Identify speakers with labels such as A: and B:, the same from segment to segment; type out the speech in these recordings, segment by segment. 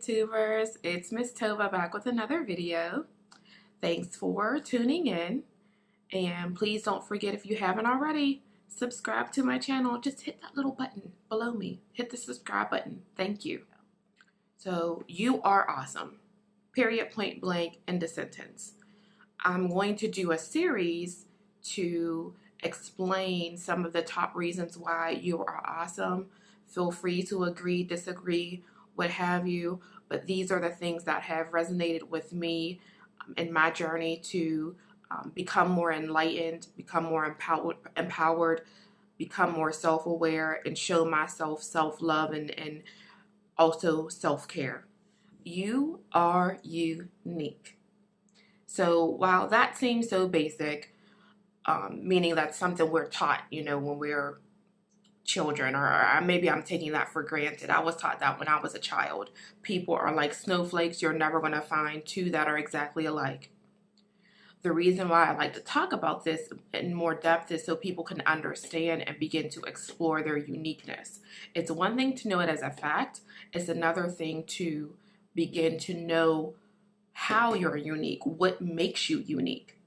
A: YouTubers, it's Miss Tova back with another video. Thanks for tuning in, and please don't forget, if you haven't already, subscribe to my channel. Just hit that little button below me. Hit the subscribe button. Thank you. So you are awesome. Period, point blank, end of sentence. I'm going to do a series to explain some of the top reasons why you are awesome. Feel free to agree, disagree, what have you, but these are the things that have resonated with me in my journey to become more enlightened, become more empowered, become more self-aware, and show myself self-love and also self-care. You are unique. So while that seems so basic, meaning that's something we're taught, when we're children, or maybe I'm taking that for granted. I was taught that when I was a child. People are like snowflakes. You're never going to find two that are exactly alike. The reason why I like to talk about this in more depth is so people can understand and begin to explore their uniqueness. It's one thing to know it as a fact. It's another thing to begin to know how you're unique, what makes you unique.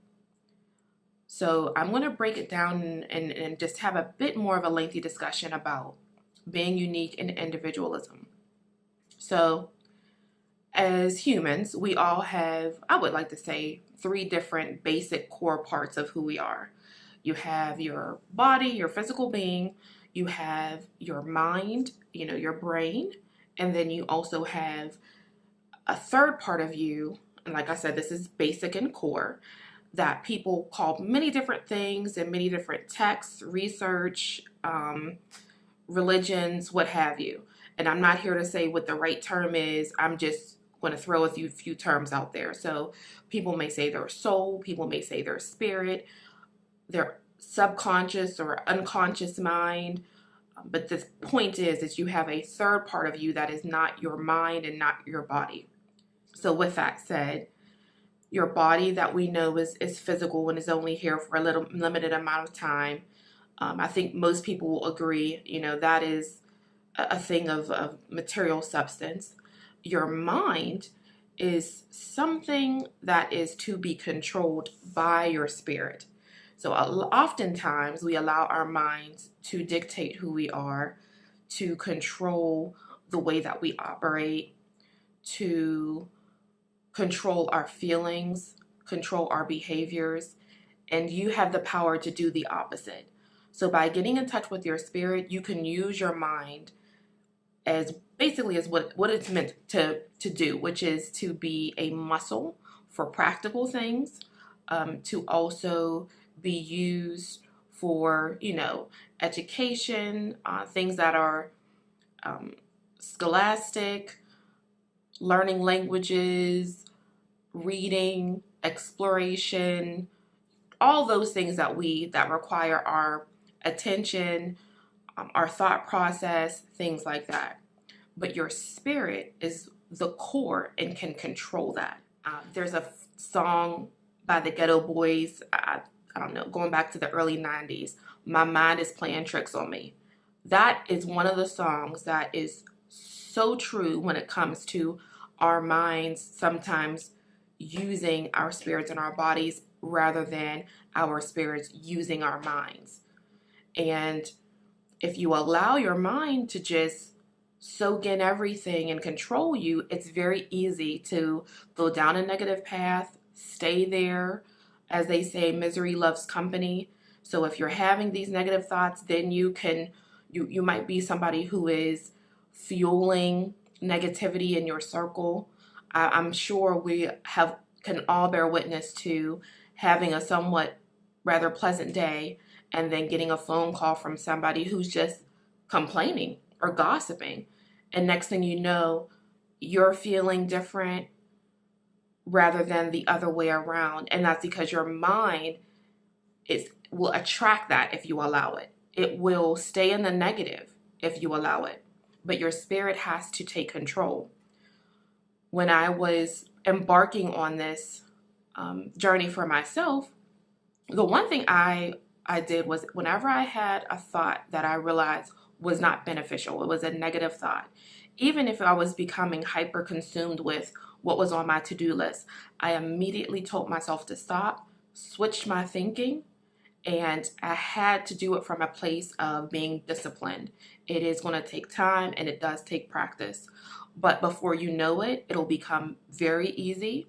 A: So I'm going to break it down and just have a bit more of a lengthy discussion about being unique and individualism. So as humans, we all have, I would like to say, 3 different basic core parts of who we are. You have your body, your physical being, you have your mind, your brain, and then you also have a third part of you, and like I said, this is basic and core, that people call many different things in many different texts, research, religions, what have you. And I'm not here to say what the right term is. I'm just going to throw a few terms out there. So people may say their soul, people may say their spirit, their subconscious or unconscious mind. But the point is you have a third part of you that is not your mind and not your body. So with that said, your body that we know is physical and is only here for a little limited amount of time. I think most people will agree, that is a thing of material substance. Your mind is something that is to be controlled by your spirit. So oftentimes we allow our minds to dictate who we are, to control the way that we operate, to control our feelings, control our behaviors, and you have the power to do the opposite. So by getting in touch with your spirit, you can use your mind as basically as what it's meant to do, which is to be a muscle for practical things, to also be used for, education, things that are scholastic, learning languages, reading, exploration, all those things that require our attention, our thought process, things like that. But your spirit is the core and can control that. There's a song by the Ghetto Boys, I don't know, going back to the early 90s, My Mind is Playing Tricks on Me. That is one of the songs that is so true when it comes to our minds sometimes using our spirits and our bodies rather than our spirits using our minds. And if you allow your mind to just soak in everything and control you, it's very easy to go down a negative path, stay there. As they say, misery loves company. So if you're having these negative thoughts, then you might be somebody who is fueling negativity in your circle. I'm sure we can all bear witness to having a somewhat rather pleasant day and then getting a phone call from somebody who's just complaining or gossiping. And next thing you know, you're feeling different rather than the other way around. And that's because your mind will attract that if you allow it. It will stay in the negative if you allow it. But your spirit has to take control. When I was embarking on this journey for myself, the one thing I did was whenever I had a thought that I realized was not beneficial, it was a negative thought, Even if I was becoming hyper consumed with what was on my to-do list, I immediately told myself to stop, switched my thinking, and I had to do it from a place of being disciplined. It is going to take time and it does take practice. But before you know it, it'll become very easy.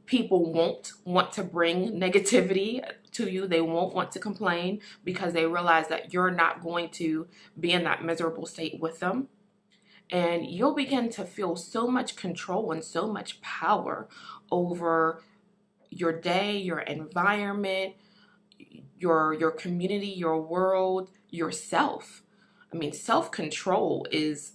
A: People won't want to bring negativity to you. They won't want to complain because they realize that you're not going to be in that miserable state with them. And you'll begin to feel so much control and so much power over your day, your environment, your community, your world, yourself. I mean, self-control is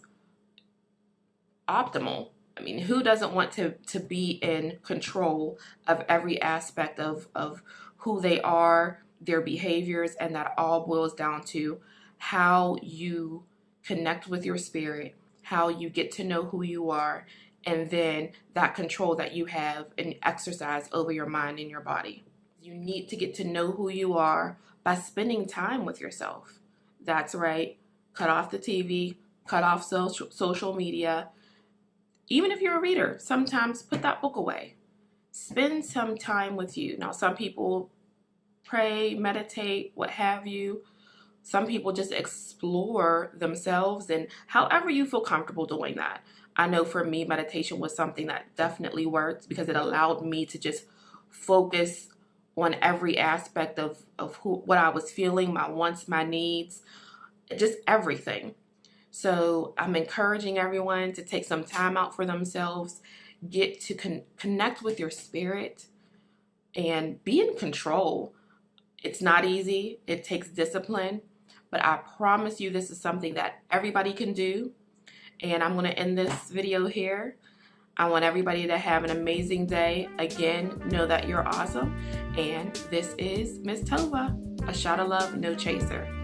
A: optimal. I mean, who doesn't want to be in control of every aspect of who they are, their behaviors, and that all boils down to how you connect with your spirit, how you get to know who you are, and then that control that you have and exercise over your mind and your body. You need to get to know who you are by spending time with yourself. That's right. Cut off the TV, cut off social media. Even if you're a reader, sometimes put that book away. Spend some time with you. Now, some people pray, meditate, what have you. Some people just explore themselves, and however you feel comfortable doing that. I know for me, meditation was something that definitely worked because it allowed me to just focus on every aspect of what I was feeling, my wants, my needs, just everything. So I'm encouraging everyone to take some time out for themselves, get to connect with your spirit, and be in control. It's not easy. It takes discipline, but I promise you this is something that everybody can do. And I'm going to end this video here. I want everybody to have an amazing day. Again, know that you're awesome. And this is Miss Tova, a shot of love, no chaser.